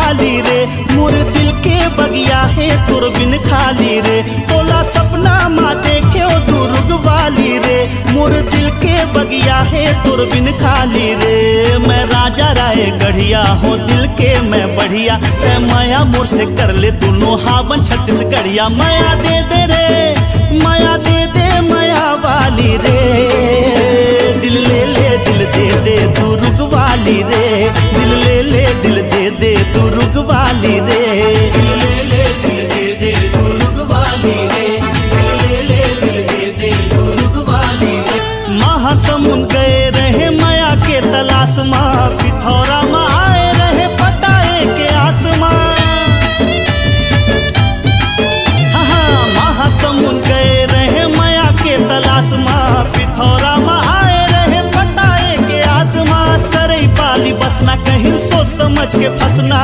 वाली रे, मोर दिल के बगिया है तोर बिन खाली रे। तोला सपना माँ देखे दुर्ग वाली रे, मोर दिल के बगिया है तोर बिन खाली रे। मैं राजा राय गढ़िया हो दिल के मैं बढ़िया, मैं माया मोर से कर ले दोनों हावन छत्तीसगढ़िया। माया दे दे रे, माया दे दे माया वाली रे, दिल ले ले दिल दे दे दुर्ग वाली रे, दिल ले ले दिल दे दे दुर्ग वाली रे, दिल ले ले दिल दे दे दुर्ग वाली रे, दिल ले ले दिल दे दे दुर्ग वाली रे। महासमुंद गए रहे माया के तलाश माँ, पिथौरा माँ आए रहे पटाए के आसमां। हाँ महासमुंद गए रहे माया के तलाश माँ, पिथौरा माँ आए रहे पटाए के आसमां। सरई पाली बसना कहीं सोच समझ के फंसना,